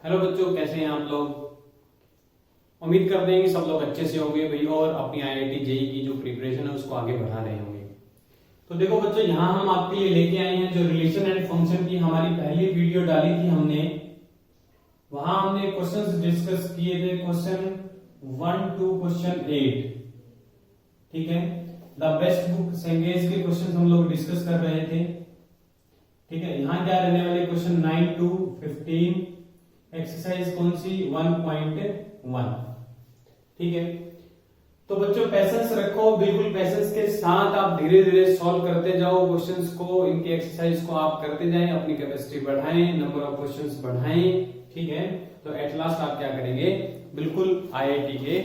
Hello बच्चों, कैसे हैं आप लोग। उम्मीद करते हैं कि सब लोग अच्छे से होंगे भाई और अपनी आईआईटी जेईई की जो प्रिपरेशन है उसको आगे बढ़ा रहे होंगे। तो देखो बच्चों, यहाँ हम आपके लिए लेके आए हैं जो रिलेशन एंड फंक्शन की हमारी पहली वीडियो डाली थी हमने। वहां हमने क्वेश्चंस डिस्कस किए थे, क्वेश्चन 1 to क्वेश्चन 8। ठीक है, द बेस्ट बुक सेंगेज के क्वेश्चन हम लोग डिस्कस कर रहे थे। ठीक है, यहाँ क्या रहने वाले क्वेश्चन 9 to 15, एक्सरसाइज कौन सी 1.1। ठीक है, तो बच्चों पेशेंस रखो, बिल्कुल पेशेंस के साथ आप धीरे धीरे सॉल्व करते जाओ क्वेश्चंस को, इनकी एक्सरसाइज को आप करते जाएं, अपनी कैपेसिटी बढ़ाएं, नंबर ऑफ क्वेश्चंस बढ़ाएं। ठीक है, तो एट लास्ट आप क्या करेंगे, बिल्कुल आईआईटी के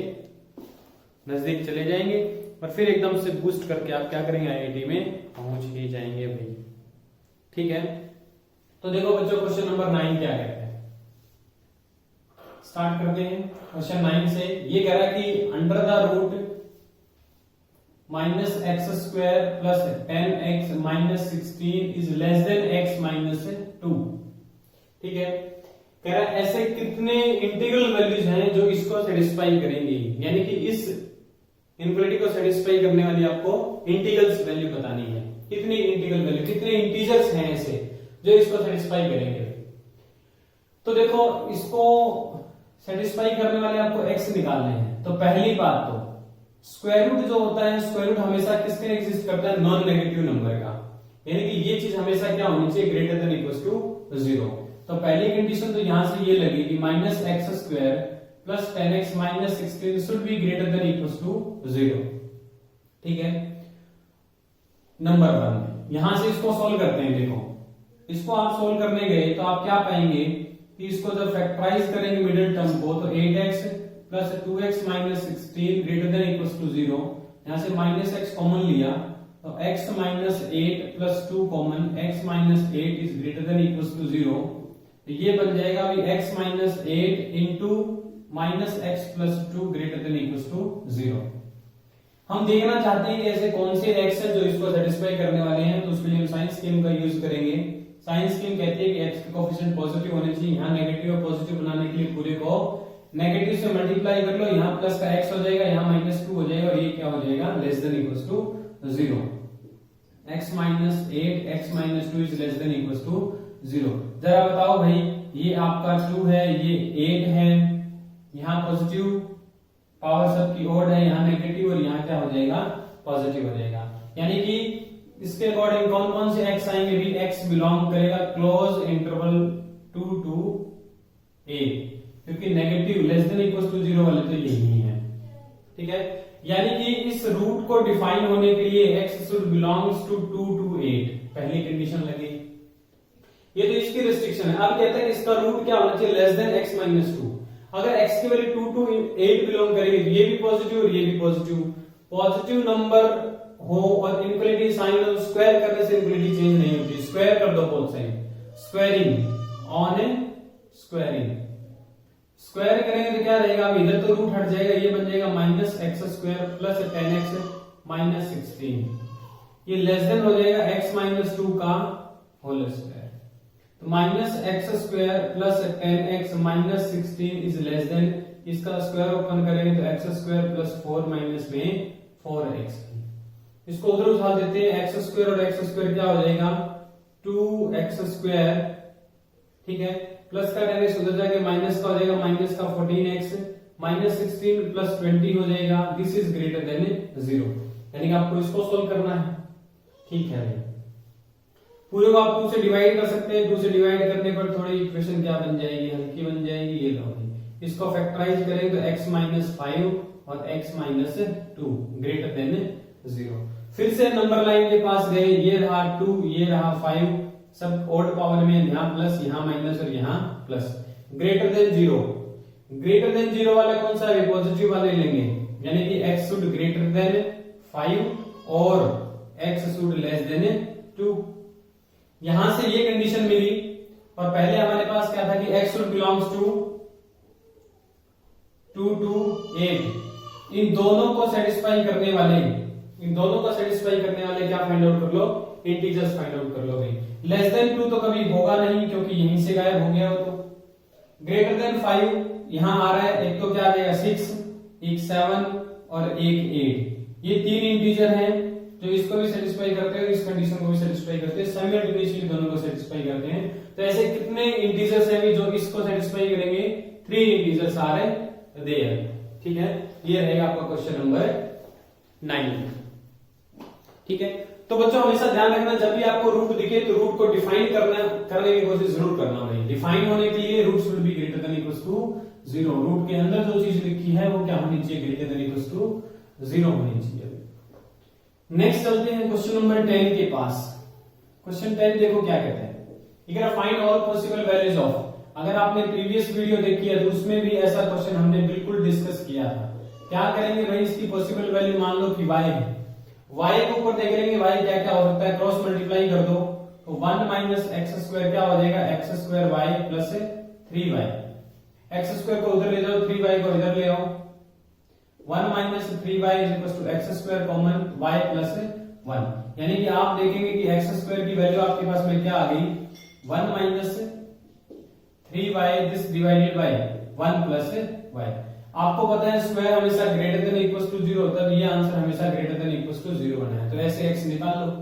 नजदीक चले जाएंगे और फिर एकदम से बूस्ट करके आप क्या करेंगे, आईआईटी में पहुंच ही जाएंगे भाई। ठीक है, तो देखो बच्चों क्वेश्चन नंबर 9 क्या कहता है, स्टार्ट करते हैं क्वेश्चन 9 से। ये कह रहा है कि under the root minus x square plus 10x minus 16 is less than x minus 2। ठीक है, कह रहा है ऐसे कितने इंटीग्रल वैल्यूज हैं जो इसको सेटिस्फाई करेंगी, यानी कि इस इनक्वालिटी को सेटिस्फाई करने वाली आपको इंटीग्रल्स वैल्यू बतानी है। कितनी इंटीग्रल वैल्यू, कितने इंटीजर्स हैं ऐसे जो इसको सेटिस्फाई करेंगे। तो देखो इसको सेटिस्फाई करने वाले आपको x निकालने हैं। तो पहली बात तो स्क्वायर रूट जो होता है, स्क्वायर रूट हमेशा किसके एग्जिस्ट करता है, नॉन नेगेटिव नंबर का, यानी कि ये चीज हमेशा क्या होनी चाहिए, ग्रेटर देन इक्वल टू 0। तो पहली कंडीशन तो यहां से ये लगेगी minus x square plus 10x minus 16 should be greater than equal to 0। ठीक है, नंबर 1 यहां से इसको सोल्व करते हैं। देखो इसको आप सोल्व करने गए तो आप क्या पाएंगे कि इसको जब फैक्टराइज करेंगे मिडिल टर्म को, तो 8x plus 2x minus 16 greater than equal to 0। यहां से माइनस x कॉमन लिया तो x minus 8 plus 2 common, x minus 8 is greater than equal to 0। तो ये बन जाएगा अभी x minus 8 into minus x plus 2 greater than equal to 0। हम देखना चाहते हैं कि ऐसे कौन से x है जो इसको सेटिस्फाई करने वाले हैं, तो उसके लिए हम साइंस स्कीम का यूज करेंगे। साइंस स्कीम कहती है कि x के कोएफिशिएंट पॉजिटिव होने चाहिए। यहाँ नेगेटिव और पॉजिटिव बनाने के लिए पूरे को नेगेटिव से मल्टीप्लाई कर लो, यहाँ प्लस का x हो जाएगा, यहाँ माइनस 2 हो जाएगा और ये क्या हो जाएगा, less than equal to 0। x minus 8 x minus 2 is less than equal to 0। जरा बताओ भाई, ये आपका 2 है, ये 8 है, यहाँ पॉजिटिव पावर सबकी ओड है, यहाँ नेगेटिव और यहाँ क्या हो जाएगा, पॉजिटिव हो जाएगा। यानी कि इसके अकॉर्डिंग कौन कौन से x आएंगे भी, x बिलोंग करेगा क्लोज इंटरवल 2 to a, क्योंकि negative less than equal to 0 वाले तो यही है। ठीक है, यानी कि इस रूट को डिफाइन होने के लिए x should belongs to 2 to 8, पहली कंडीशन लगी। ये तो इसकी रिस्ट्रिक्शन है। अब कहता है कि इसका रूट क्या होना चाहिए, लेस देन x माइनस 2। अगर x की वैल्यू 2 to 8 बिलोंग करेगी, ये भी पॉजिटिव और ये भी पॉजिटिव, पॉजिटिव नंबर हो और इनक्वालिटी साइन और स्क्वायर करने से इनक्वालिटी चेंज नहीं होती। स्क्वायर कर दो both side, squaring on A squaring, square करेंगे तो क्या रहेगा, अब इधर तो रूट हट जाएगा, ये बन जाएगा minus x square plus 10x minus 16। ये लेस देन हो जाएगा x माइनस 2 का होल स्क्वायर। तो minus x square plus 10x minus 16 is less then, इसका स्क्वायर ओपन करेंगे तो x स्क्वायर प्लस 4 माइनस में 4x। इसको उधर उठा देते हैं, एक्स स्क्वायर और एक्स स्क्वायर क्या हो जाएगा, 2x स्क्वायर। ठीक है, प्लस का 10x उधर जाके माइनस का हो जाएगा, माइनस का 14x माइनस 16 प्लस 20 हो जाएगा, दिस इज ग्रेटर देन 0। यानी कि आपको इसको सोल्व करना है। ठीक है, पूरे को आप 2 से डिवाइड कर सकते हैं। 2 से डिवाइड करने पर थोड़ी इक्वेशन क्या बन जाएगी, हल्की बन जाएगी। ये लो, इसको फैक्टराइज करेंगे तो x माइनस 5 और x माइनस 2 ग्रेटर देन 0। फिर से नंबर लाइन के पास गए, ये रहा 2 ये रहा 5, सब ओड पावर में, यहाँ प्लस यहाँ माइनस और यहाँ plus, greater than 0। Greater than 0 वाला कौन सा है, पॉजिटिव वाले लेंगे, यानी कि x शुड ग्रेटर देन 5 और x शुड लेस देन 2। यहां से ये कंडीशन मिली और पहले हमारे पास क्या था कि x should belongs to 2 to 8। इन दोनों को सेटिस्फाई करने वाले क्या फाइंड आउट कर लो, इंटीजर्स फाइंड आउट कर लो भाई। लेस देन 2 तो कभी होगा नहीं क्योंकि यहीं से गायब हो गया हो। तो ग्रेटर देन 5 यहां आ रहा है, एक तो क्या आ जाएगा 6, एक 7 और एक 8। ये तीन इंटीजर हैं जो इसको भी सेटिस्फाई करते हैं, इस कंडीशन को भी सेटिस्फाई करते हैं, साइमल्टेनियसली दोनों को सेटिस्फाई करते हैं। तो ऐसे कितने इंटीजर्स हैं जो इसको सेटिस्फाई करेंगे? 3 इंटीजर्स आ रहे देयर। ठीक है, ये रहेगा आपका क्वेश्चन नंबर 9। ठीक है, तो बच्चों हमेशा ध्यान रखना, जब भी आपको रूट दिखे तो रूट को डिफाइन करने की कोशिश जरूर करना भाई। डिफाइन होने के लिए root should be greater than equals to 0। Root के अंदर जो चीज लिखी है वो क्या होनी चाहिए? ग्रेटर देन इक्वल्स टू 0 होनी चाहिए। नेक्स्ट चलते हैं क्वेश्चन नंबर 10 के पास। क्वेश्चन 10 देखो क्या कहते हैं, find all possible values of. अगर आपने प्रीवियस वीडियो देखी है तो उसमें भी ऐसा क्वेश्चन हमने बिल्कुल डिस्कस किया था। क्या करेंगे भाई, इसकी पॉसिबल वैल्यू मान लो कि y है, y के ऊपर देख लेंगे y क्या क्या हो सकता है, क्रॉस मल्टीप्लाई कर दो तो 1 माइनस एक्स स्क्वायर क्या हो जाएगा, x square y plus 3y। X square को उधर ले जाओ, 3y को इधर ले आओ, 1 minus 3y is equal to x square common y plus 1। यानी कि आप देखेंगे कि एक्स स्क्वायर की वैल्यू आपके पास में क्या आ गई, 1 minus 3y this divided by 1 plus y। आपको पता है स्क्वायर हमेशा ग्रेटर देन इक्वल्स टू 0 होता है, ये आंसर हमेशा ग्रेटर देन इक्वल्स टू 0 बना है। तो ऐसे x निकाल लो।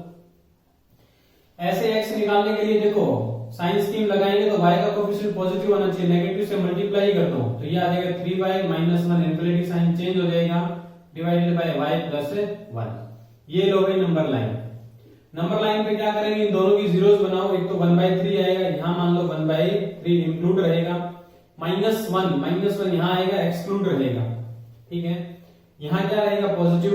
ऐसे x निकालने के लिए देखो साइन स्कीम लगाएंगे तो y का कोएफिशिएंट पॉजिटिव होना चाहिए, नेगेटिव से मल्टीप्लाई कर दो तो ये आ जाएगा 3y minus 1, infinity sign change हो जाएगा, डिवाइडेड बाय y प्लस 1। ये लो भाई नंबर लाइन। नंबर लाइन पे क्या करेंगे, इन दोनों की जीरोस बनाओ, एक तो 1/3 आएगा, यहां मान लो 1/3 इंक्लूड रहेगा, -1 यहां आएगा, एक्सक्लूड रहेगा। ठीक है, यहां क्या रहेगा, पॉजिटिव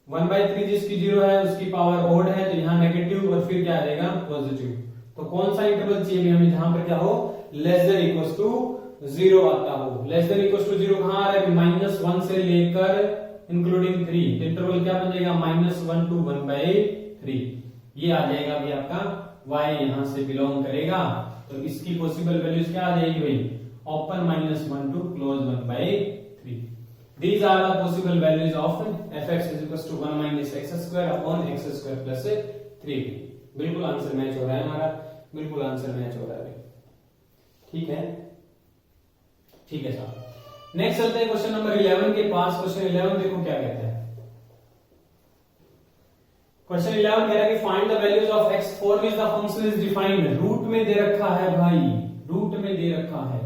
1/3 जिसकी 0 है उसकी पावर ओड है तो यहां नेगेटिव और फिर क्या आ जाएगा, पॉजिटिव। तो कौन सा इंटरवल चाहिए हमें जहां पर क्या हो, लेस देन इक्वल्स टू 0 आता हो। लेस देन इक्वल्स टू 0 कहां आ रहा है, -1 से लेकर इंक्लूडिंग 3, इंटरवल क्या बन जाएगा, -1 to 1/3। ये आ जाएगा अभी आपका y यहां से बिलोंग करेगा, तो इसकी पॉसिबल वैल्यूज क्या आ जाएगी भाई, open -1 to close 1/3। These are the possible values of fx is equals to 1 minus x square upon x square plus 3। बिल्कुल आंसर मैच हो रहा है हमारा, बिल्कुल आंसर मैच हो रहा है। ठीक है, ठीक है साहब। नेक्स्ट चलते हैं क्वेश्चन नंबर 11 के पास। क्वेश्चन 11 देखो क्या कहता है। क्वेश्चन 11 कह रहा है कि find the values of x for which the function is defined. Root में दे रखा है भाई, रूट में दे रखा है,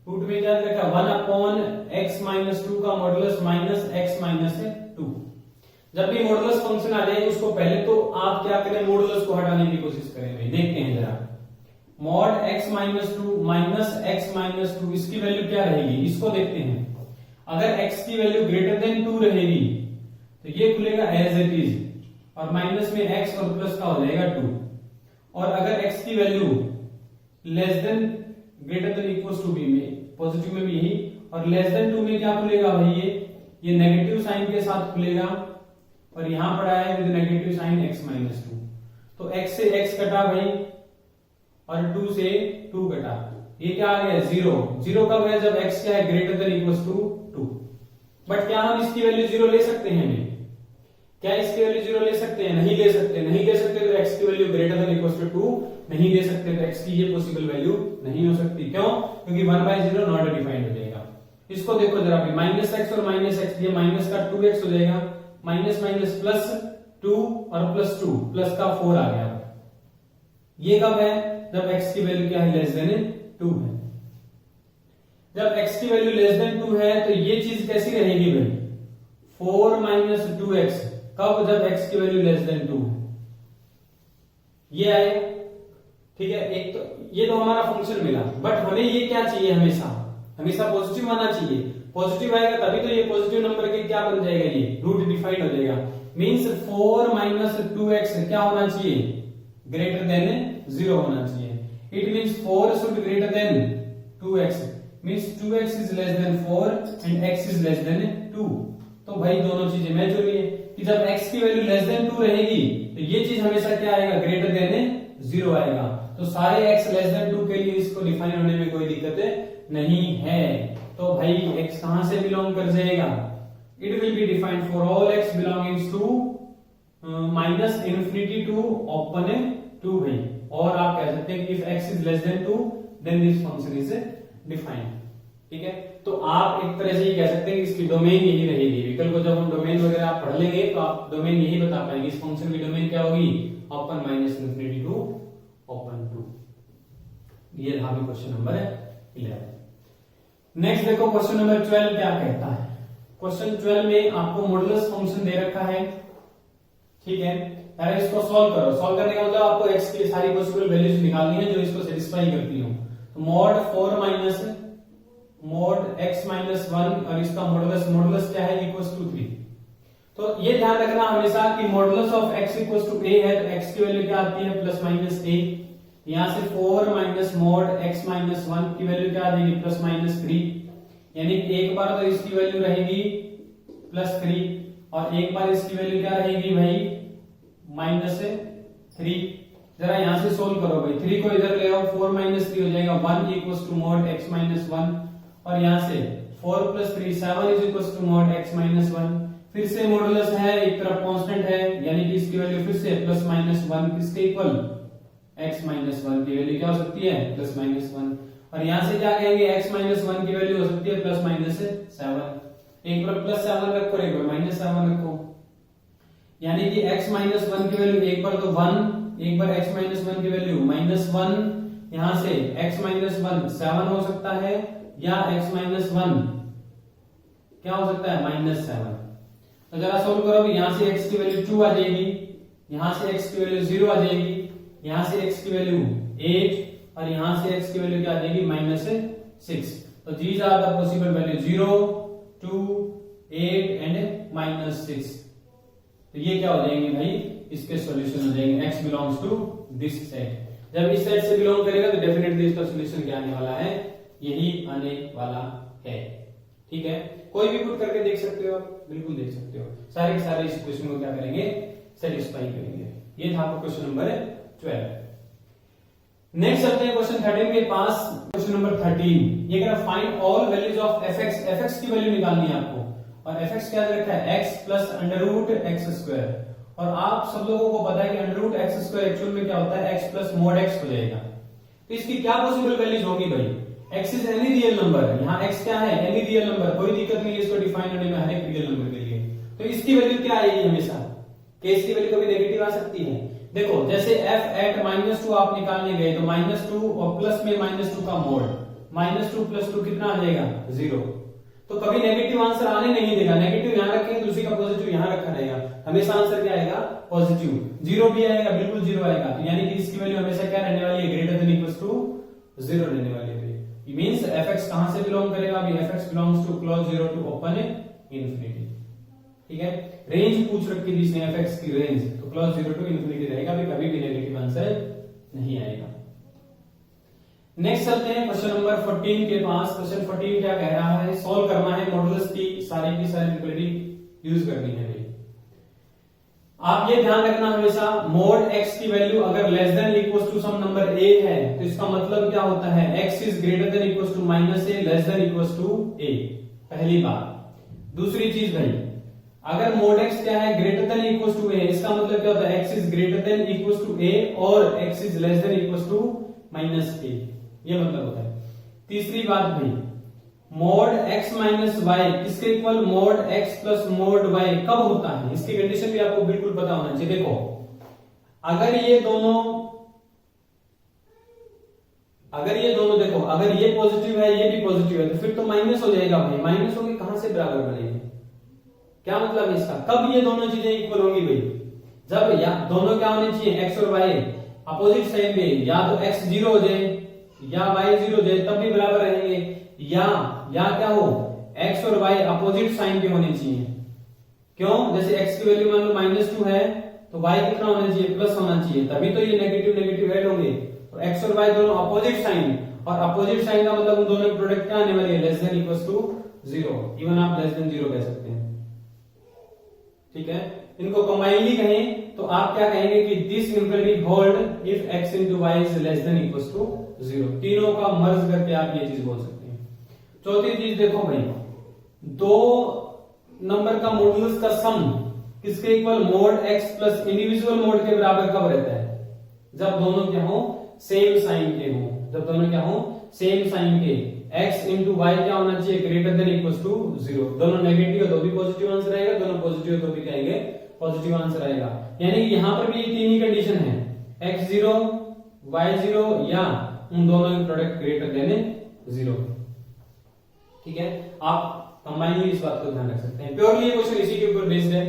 रूट में क्या दे रखा है, 1 अपॉन x माइनस 2 का मॉडुलस माइनस x माइनस 2। जब भी मॉडुलस फंक्शन आ जाए उसको पहले तो आप क्या करें, मॉडुलस को हटाने की कोशिश करें भाई। देखते हैं जरा, mod x minus 2 minus x minus 2 इसकी वैल्यू क्या रहेगी, इसको देखते हैं। अगर x की वैल्यू ग्रेटर देन 2 रहेगी तो ये खुलेगा एज इट इज और माइनस में x और प्लस का हो जाएगा 2। और अगर x की value less than greater than equals to b में, पॉजिटिव में भी यही, और लेस देन 2 में क्या खुलेगा भाई, ये नेगेटिव साइन के साथ खुलेगा और यहां पड़ा है with negative sign x minus 2। तो x से x कटा भाई और 2 से 2 कटा, ये क्या आ गया 0। 0 कब है, जब x क्या है, greater than equals to 2। But क्या हम इसकी वैल्यू 0 ले सकते हैं हमें, क्या इसकी वैल्यू 0 ले सकते हैं, नहीं ले सकते। नहीं ले सकते तो x की value greater than equals to 2 नहीं ले सकते, तो x की ये पॉसिबल वैल्यू नहीं हो सकती। क्यों, क्योंकि 1/0 नॉट डिफाइंड हो जाएगा। इसको देखो जरा भी, -x और -x, ये माइनस का 2x हो जाएगा, माइनस माइनस प्लस 2 और प्लस 2 प्लस का 4 आ गया। ये कब है, जब x की वैल्यू क्या है, लेस देन 2 है। जब x की वैल्यू लेस देन 2 है तो ये चीज कैसी रहेगी भाई, 4 माइनस 2x। कब, जब x की वैल्यू लेस देन 2 है। ये आए, ठीक है। एक तो ये तो हमारा फंक्शन मिला, बट हमें ये क्या चाहिए, हमेशा हमेशा पॉजिटिव आना चाहिए। पॉजिटिव आएगा तभी तो ये पॉजिटिव नंबर के क्या बन जाएगा, ये रूट डिफाइंड हो जाएगा। मींस 4 माइनस 2x क्या होना चाहिए, ग्रेटर देन 0 होना चाहिए। It means 4 should greater than 2x, means 2x is less then 4 and x is less than 2। तो भाई दोनों चीजें मैच हो रही है कि जब x की वैल्यू लेस देन 2 रहेगी तो ये चीज हमेशा क्या आएगा, ग्रेटर देन 0 आएगा। तो सारे x लेस देन 2 के लिए इसको डिफाइन होने में कोई दिक्कत नहीं है। तो भाई x कहां से बिलोंग कर जाएगा, it will be defined for all x belongings to minus infinity to open 2 भाई। और आप कह सकते हैं कि if x is less than 2 then this function is define. ठीक है, तो आप एक तरह से ये कह सकते हैं कि इसकी डोमेन यही रहेगी। विकल्प को जब हम डोमेन वगैरह आप पढ़ लेंगे तो आप डोमेन यही बता पाएंगे। इस फंक्शन की डोमेन क्या होगी, open minus infinity to open two. ये था भी क्वेश्चन नंबर 11। नेक्स्ट देखो क्वेश्चन नंबर 12 क्या कहता है। क्वेश्चन 12 में आपको मॉडुलस फंक्शन दे रखा है। ठीक है, पहले इसको सॉल्व करो। सॉल्व करने का मतलब आपको x की सारी पॉसिबल वैल्यूज निकालनी है जो इसको सेटिस्फाई करती हो। तो mod 4 minus mod x minus 1 और इसका मॉडुलस, मॉडुलस क्या है, इक्वल्स टू 3। तो ये ध्यान रखना हमेशा कि modulus of x equals to a है, तो x की वैल्यू क्या आती है, प्लस माइनस a। यहां से 4 माइनस मॉड x माइनस 1 की वैल्यू क्या आ जाएगी, प्लस माइनस 3। यानी एक बार तो इसकी वैल्यू रहेगी प्लस 3 और एक बार इसकी वैल्यू क्या रहेगी भाई, माइनस 3। जरा यहां से सोल्व करो भाई, 3 को इधर ले आओ, 4 माइनस 3 हो जाएगा 1 equals to mod x minus 1 और यहां से 4 plus 3 7 is equals to mod x minus 1। फिर से मॉडुलस है, एक तरफ कांस्टेंट है, यानी कि इसकी वैल्यू फिर से प्लस माइनस 1 किसके इक्वल, x माइनस 1 की वैल्यू क्या हो सकती है, प्लस माइनस 1। और यहां से क्या कहेंगे, x माइनस 1 की वैल्यू हो सकती है प्लस माइनस 7। एक बार प्लस 7 रखो, एक बार माइनस 7 रखो, यानी कि x माइनस 1 की वैल्यू एक बार तो 1, एक बार x माइनस 1 की वैल्यू माइनस 1। यहां से x माइनस 1 7 हो सकता है या x माइनस 1 क्या हो सकता है, माइनस 7। तो जरा सोल्व करो भी, यहां से x की वैल्यू 2 आ जाएगी, यहां से x की वैल्यू 0 आ जाएगी, यहां से x की वैल्यू 8 और यहां से x की वैल्यू क्या आ जाएगी, माइनस 6। तो these are the possible value 0, 2, 8 and minus 6। तो ये क्या हो जाएंगे भाई, इसके सॉल्यूशन हो जाएंगे, x belongs to this set. जब इस सेट से बिलोंग करेगा तो डेफिनेटली इसका सॉल्यूशन क्या आने वाला है, यही आने वाला है। ठीक है, कोई भी पुट करके देख सकते हो, बिल्कुल देख सकते हो। सारे के सारे इस क्वेश्चन को क्या करेंगे, सेटिस्फाई करेंगे। ये था आपका क्वेश्चन नंबर 12। नेक्स्ट चलते हैं क्वेश्चन 13 के पास। क्वेश्चन नंबर 13 ये कह रहा है find all values of fx। fx की वैल्यू निकालनी है आपको और fx क्या दे रखा है, x plus under root x square. और आप सब लोगों को पता है कि under root x square actual में क्या होता है, x प्लस मोड x हो जाएगा। तो इसकी क्या पॉसिबल वैल्यूज होगी भाई, x is any real number, यहाँ x क्या है, एनी रियल नंबर, कोई दिक्कत नहीं है इसको डिफाइन होने में हर एक रियल नंबर के लिए। तो इसकी वैल्यू क्या आएगी हमेशा, कि इसकी वैल्यू कभी नेगेटिव आ सकती है। देखो जैसे f एट -2 आप निकालने गए तो -2 और प्लस में -2 का मोड, -2 प्लस 2 कितना आ जाएगा, 0। तो कभी नेगेटिव आंसर आने नहीं देगा, नेगेटिव यहां रखेंगे तो उसी का पॉजिटिव यहां रखा रहेगा, हमेशा आंसर क्या आएगा, पॉजिटिव। 0 भी आएगा, बिल्कुल 0 आएगा। तो यानी कि इसकी वैल्यू हमेशा क्या रहने वाली है, ग्रेटर देन इक्वल्स टू 0 रहने वाली है। इट मींस fx कहां से बिलोंग करेगा, अभी fx belongs to close 0 to open infinity. ठीक है, रेंज पूछ रखी थी इसने fx की रेंज, तो क्लोज 0 टू इंफिनिटी रहेगा, कभी भी नेगेटिव आंसर नहीं आएगा। नेक्स्ट चलते हैं क्वेश्चन नंबर 14 के पास। क्वेश्चन 14 क्या कह रहा है, सॉल्व करना है, मॉडुलस की सारी इक्वालिटी यूज करनी है भाई। आप ये ध्यान रखना हमेशा, मोड x की वैल्यू अगर less than equals to some number a है तो इसका मतलब क्या होता है, x is greater than equals to -a less than equals to a। पहली बात। दूसरी चीज भाई, अगर मोड x क्या है, greater than equals to a, इसका मतलब क्या होता है, x is greater than equals to a और x is less than equals to -a, ये मतलब होता है। तीसरी बात भाई, मोड x माइनस वाई किसके equal, mod x plus mod y कब होता है, इसकी कंडीशन भी आपको बिल्कुल पता होना चाहिए। देखो अगर ये दोनों देखो अगर ये पॉजिटिव है ये भी पॉजिटिव है तो फिर तो माइनस हो जाएगा भाई, माइनस होगी कहां से बराबर बनेगी, क्या मतलब है इसका, कब ये दोनों चीजें इक्वल होंगी भाई, जब या दोनों क्या होने चाहिए, x और y अपोजिट साइन में, या तो x 0 हो जाए या y 0 हो जाए तब भी बराबर रहेंगे, या क्या हो, x और y अपोजिट साइन के होने चाहिए। क्यों, जैसे x की वैल्यू मान लो -2 है तो y कितना होना चाहिए, प्लस होना चाहिए, तभी तो ये नेगेटिव नेगेटिव ऐड होंगे। तो x और y दोनों अपोजिट साइन, और अपोजिट साइन का मतलब उन दोनों की प्रोडक्ट क्या आने वाली है, less than equals to 0, even आप लेस देन 0 कह सकते हैं। ठीक है, इनको कंबाइनली कहें तो आप क्या कहेंगे कि this equality hold if x into y is less than equals to 0। तीनों का मर्ज करके आप ये चीज बोल सकते हैं। चौथी चीज देखो भाई, दो नंबर का मॉडुलस का सम किसके equal, mod x plus individual mode के बराबर कब रहता है, जब दोनों क्या हो, सेम साइन के हो, जब दोनों क्या हो, सेम साइन के। x इंटू वाई क्या होना चाहिए, ग्रेटर देन इक्वल टू 0। दोनों नेगेटिव हो तो भी पॉजिटिव आंसर आएगा, दोनों पॉजिटिव हो तो भी कहेंगे पॉजिटिव आंसर आएगा। यानी कि यहां पर भी ये तीन ही कंडीशन है, x0 y0 या उन दोनों के प्रोडक्ट ग्रेटर देन 0। ठीक है, आप कंबाइनली इस बात को ध्यान रख सकते हैं। प्योरली ये क्वेश्चन इसी के ऊपर बेस्ड है।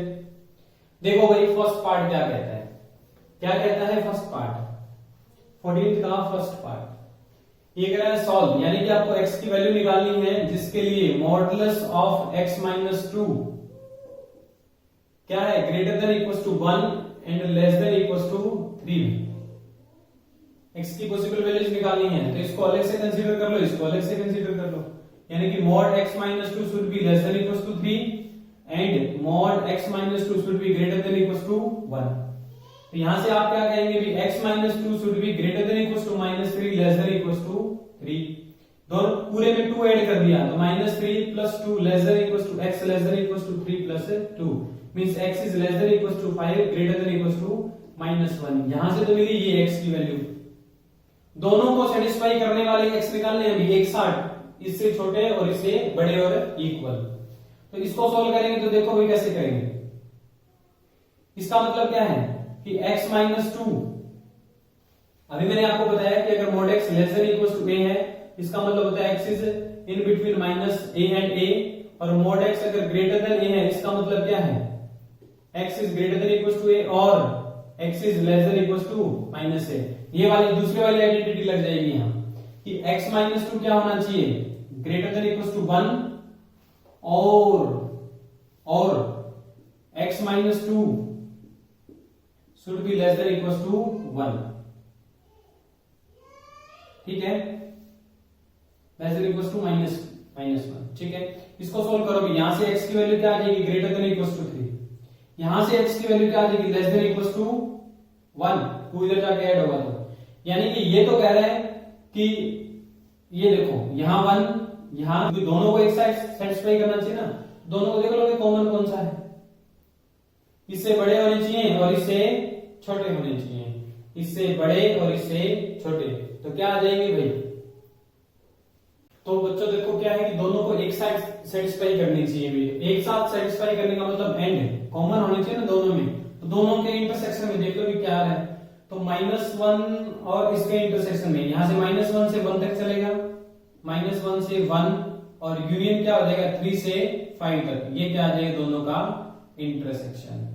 देखो भाई फर्स्ट पार्ट क्या कहता है, क्या कहता है फर्स्ट पार्ट, 14th का फर्स्ट पार्ट ये कह रहा है सॉल्व, यानी कि आपको x की वैल्यू निकालनी है जिसके लिए मॉडुलस ऑफ x माइनस 2 क्या है, greater than equal to 1 and less than equal to 3। x की पॉसिबल वैल्यूज निकालनी है तो इसको अलग से कंसीडर कर लो, इसको अलग से कंसीडर कर लो। यानी कि mod x minus 2 should be less than equals to 3 and mod x minus 2 should be greater than equals to 1। तो यहां से आप क्या कहेंगे भी x minus 2 should be greater than equals to -3 less than equals to 3। दोनों पूरे में 2 ऐड कर दिया तो -3 plus 2 less than equals to x less than equals to 3 plus 2 means x is less than equals to 5 greater than equals to -1। यहां से तो मिली ये x की वैल्यू। दोनों को सेटिस्फाई करने वाले x निकालने हैं अभी एक साथ, इससे छोटे और इससे बड़े और इक्वल। तो इसको सॉल्व करेंगे तो देखो भाई कैसे करेंगे। इसका मतलब क्या है कि x माइनस 2, अभी मैंने आपको बताया कि अगर mod x less than equal to a है इसका मतलब होता है x is in between minus a and a, और mod x अगर ग्रेटर देन a है इसका मतलब क्या है, x is greater than equal to a और x is less than equal to minus a। ये वाली दूसरी वाली आइडेंटिटी लग जाएगी यहां कि x माइनस 2 क्या होना चाहिए, ग्रेटर देन इक्वल टू 1 और x minus 2 should be less than equal to 1। ठीक है, less than equal to minus 1। ठीक है, इसको सोल्व करोगे, यहां से x की वैल्यू क्या आ जाएगी, ग्रेटर देन इक्वल टू 3। यहां से x की वैल्यू क्या आ जाएगी, लेस देन इक्वल टू 1। 2 इधर जाके ऐड होगा तो यानी कि ये तो कह रहा है कि ये देखो यहां 1 यहां दोनों को एक साइड सेटिस्फाई करना चाहिए ना। दोनों को देख लो कॉमन कौन सा है, इससे बड़े होने चाहिए और इससे छोटे होने चाहिए, इससे बड़े और इससे छोटे, तो क्या आ जाएंगे भाई। तो बच्चों देखो क्या है कि दोनों को एक साइड सेटिस्फाई करनी चाहिए भाई। एक साथ सेटिस्फाई करने का मतलब एंड कॉमन होने चाहिए ना दोनों में, तो दोनों के इंटरसेक्शन में देख लो भी क्या है। तो -1 और इसके इंटरसेक्शन में यहां से -1 से 1 तक चलेगा, -1 से 1 और यूनियन क्या हो जाएगा 3 से 5 तक, ये क्या आ जाएगा दोनों का इंटरसेक्शन।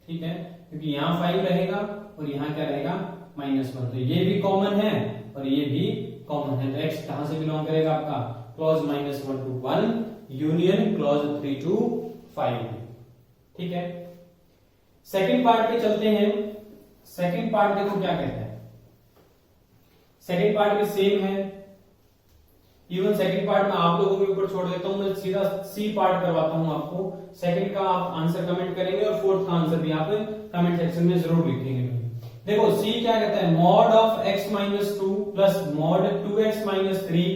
ठीक है, क्योंकि यहां 5 रहेगा और यहां क्या रहेगा -1, तो ये भी कॉमन है और ये भी कॉमन है। तो x कहां से बिलोंग करेगा आपका, clause -1 to 1 union clause 3 to 5। ठीक है, सेकंड पार्ट पे चलते हैं। सेकंड पार्ट देखो क्या कहता है, सेकंड पार्ट भी सेम है। इवन सेकंड पार्ट में आप लोगों के ऊपर छोड़ देता हूं, मैं सीधा सी पार्ट करवाता हूं आपको। सेकंड का आप आंसर कमेंट करेंगे और फोर्थ का आंसर भी आप कमेंट सेक्शन में जरूर लिखेंगे। देखो सी क्या कहता है, mod of x minus 2 plus mod 2x minus 3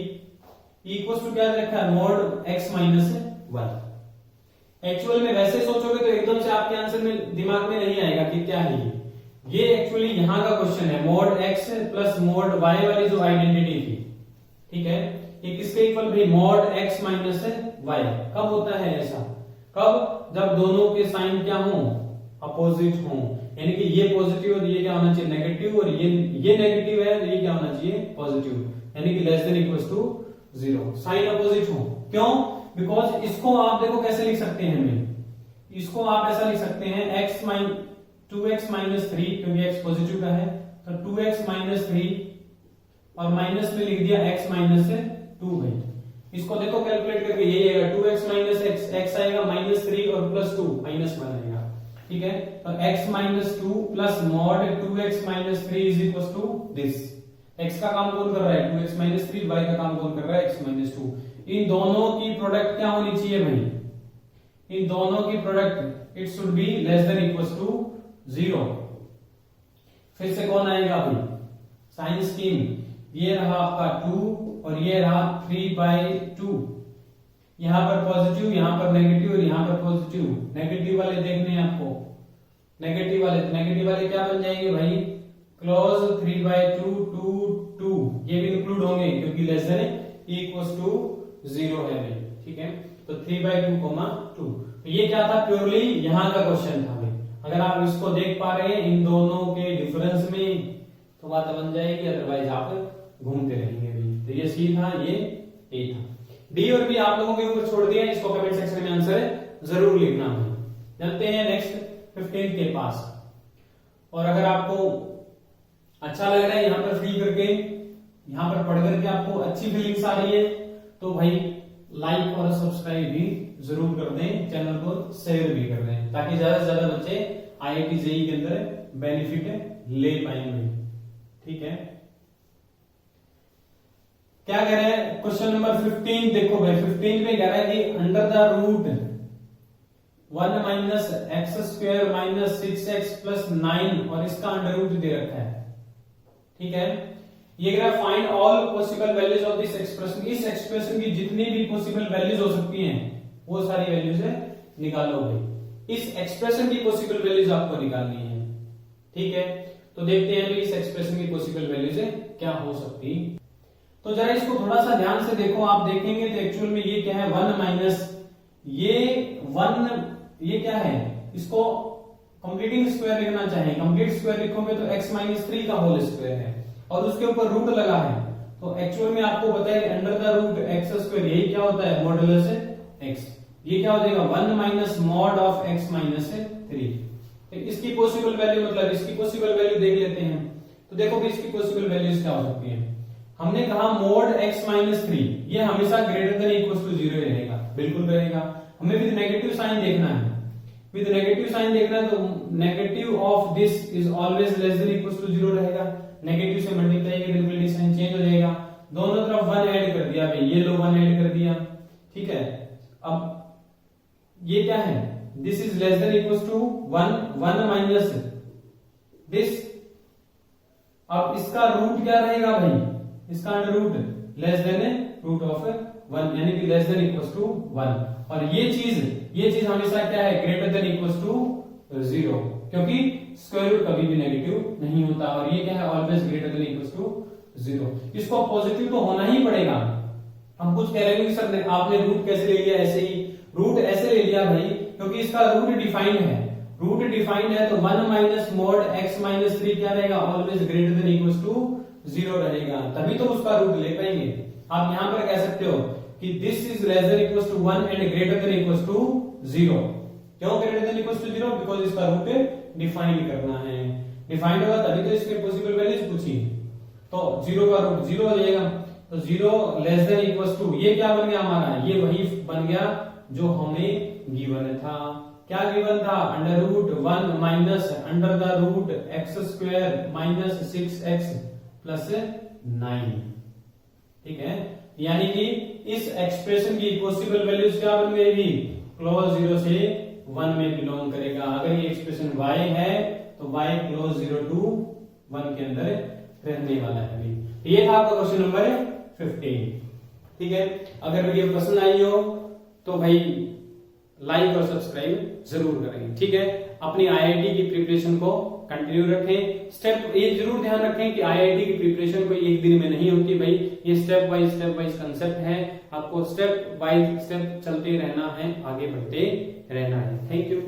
equal to क्या रखा है, मॉड x माइनस 1। एक्चुअल में वैसे सोचोगे तो एकदम से आपके आंसर में दिमाग में नहीं आएगा कि क्या है ये एक्चुअली यहाँ का क्वेश्चन है। Mod x plus mod y वाली जो आइडेंटिटी थी, ठीक है, ये किसके इक्वल भाई, मॉड x माइनस y। कब होता है ऐसा, कब, जब दोनों के साइन क्या हो, अपोजिट हो, यानी कि ये पॉजिटिव और ये क्या होना चाहिए नेगेटिव, और ये नेगेटिव है तो ये क्या होना चाहिए पॉजिटिव, यानी कि less than equal to 0, sign opposite हो। क्यों, बिकॉज इसको आप देखो कैसे लिख सकते हैं, हमें इसको आप ऐसा लिख सकते हैं x 2x माइनस 3, क्योंकि x पॉजिटिव का है तो 2x माइनस 3 और माइनस में लिख दिया x माइनस 2 भाई। इसको देखो कैलकुलेट करके यही आएगा 2x माइनस x आएगा -3 और प्लस 2 -1 आएगा। ठीक है, तो x minus 2 plus mod 2x minus 3 is equal to this. x का काम कौन कर रहा है 2x माइनस 3, y का काम कौन कर रहा है x माइनस 2। इन दोनों की प्रोडक्ट क्या होनी चाहिए भाई, इन दोनों की product it should be less than equal to 0। फिर से कौन आएगा भाई, साइन स्कीम, ये रहा आपका 2 और ये रहा 3/2। यहां पर पॉजिटिव, यहां पर नेगेटिव और यहां पर पॉजिटिव। नेगेटिव वाले देखने हैं आपको, नेगेटिव वाले क्या बन जाएंगे भाई, क्लॉज 3/2 2 2, ये भी इंक्लूड होंगे क्योंकि लेस देन इक्वल टू 0 है भाई, ठीक है। तो 3/2, 2। तो ये क्या था, प्योरली यहाँ का क्वेश्चन था भाई। अगर आप इसको देख पा रहे हैं इन दोनों के डिफरेंस में तो बात बन जाएगी, अदरवाइज आप घूमते रहेंगे भाई। तो ये सी था, ये ए था। डी और बी आप लोगों के ऊपर छोड़ दिया, इसको कमेंट सेक्शन में आंसर जरूर लिखना भाई। चलते हैं नेक्स्ट 15 के पास। और अगर आपको अच्छा लग रहा है यहाँ पर फील करके, यहाँ पर पढ़ करके आपको अच्छी फीलिंग्स आ रही है, तो भाई लाइक और सब्सक्राइब भी जरूर कर दें, चैनल को शेयर भी कर दें, ताकि ज्यादा से ज्यादा बच्चे IIT JEE के अंदर बेनिफिट ले पाएंगे, ठीक है। क्या कह रहे हैं क्वेश्चन नंबर 15, देखो भाई 15 में कह रहा है कि under the root 1 minus x square minus 6x plus 9 और इसका अंडर रूट दे रखा है, ठीक है। ये कह रहा है find all possible values of this expression. इस एक्सप्रेशन की जितनी भी पॉसिबल वैल्यूज हो सकती हैं वो सारी वैल्यूज है निकालो भाई। इस एक्सप्रेशन की पॉसिबल वैल्यूज आपको निकालनी है, ठीक है। तो देखते हैं इस एक्सप्रेशन की पॉसिबल वैल्यूज क्या हो सकती। तो जरा इसको थोड़ा सा ध्यान से देखो, आप देखेंगे तो एक्चुअल में ये क्या है 1 माइनस ये 1, ये क्या है, इसको कंप्लीटिंग स्क्वायर लिखना चाहिए। कंप्लीट स्क्वायर लिखोगे तो x माइनस 3 का होल स्क्वायर है और उसके ऊपर रूट लगा है। तो एक्चुअल में आपको पता है under the root x square यही क्या होता है, मॉडुलस x। ये क्या हो जाएगा 1 minus mod of x minus 3। इसकी पॉसिबल वैल्यू, मतलब इसकी पॉसिबल वैल्यू देख लेते हैं। तो देखो कि इसकी पॉसिबल वैल्यूज क्या हो सकती है। हमने कहा मोड x माइनस 3 ये हमेशा ग्रेटर देन इक्वल टू 0 रहेगा, बिल्कुल रहेगा। हमें विद नेगेटिव साइन देखना है, विद नेगेटिव साइन देखना है, तो negative of this is always less than equal to 0 रहेगा। नेगेटिव से मल्टीप्लाई करेंगे तो साइन चेंज हो जाएगा। दोनों तरफ 1 ऐड कर दिया भाई, ये लो 1 ऐड कर दिया, ठीक है। अब ये क्या है, this is less than equal to 1 minus this. अब इसका रूट क्या रहेगा भाई, इसका under root less than root of 1, यानी कि लेस देन इक्वल टू 1। और ये चीज हमेशा क्या है, ग्रेटर देन इक्वल टू 0, क्योंकि स्क्वायर रूट कभी भी नेगेटिव नहीं होता। और ये क्या है, always greater than equal to 0। इसको पॉजिटिव तो होना ही पड़ेगा। हम कुछ कह रहे हैं कि सर आपने रूट कैसे ले लिया, ऐसे ही रूट ऐसे ले लिया भाई क्योंकि इसका रूट डिफाइंड है। रूट डिफाइंड है तो 1 माइनस मोड x माइनस 3 क्या रहेगा, always greater than equal to 0 रहेगा, तभी तो उसका रूट ले पाएंगे। आप यहां पर कह सकते हो कि this is less than equal to 1 and greater than equal to 0। क्यों greater than equal to 0, because इसका रूट डिफाइन करना है। डिफाइंड होगा तभी तो इसके पॉसिबल वैल्यूज पूछी। तो 0 का रूट 0 हो जाएगा, तो 0 लेस देन इक्वल टू, ये क्या बन गया हमारा, ये वही बन गया जो हमें गिवन था। क्या गिवन था, under root 1 minus under the root x square minus 6x plus 9, ठीक है। यानी कि इस एक्सप्रेशन की पॉसिबल वैल्यूज क्या बन गई, क्लोज 0 से 1 में बिलोंग करेगा। अगर ये एक्सप्रेशन y है तो y क्लोज 0 टू 1 के अंदर रहने वाला है। ये था आपका क्वेश्चन नंबर 15, ठीक है। अगर वीडियो पसंद आई हो तो भाई लाइक और सब्सक्राइब जरूर करें, ठीक है। अपनी IIT की प्रिपरेशन को कंटिन्यू रखें। स्टेप ये जरूर ध्यान रखें कि IIT की प्रिपरेशन कोई एक दिन में नहीं होती भाई, ये स्टेप वाइज कंसेप्ट है। आपको स्टेप बाय स्टेप चलते रहना है, आगे बढ़ते रहना है। Thank you.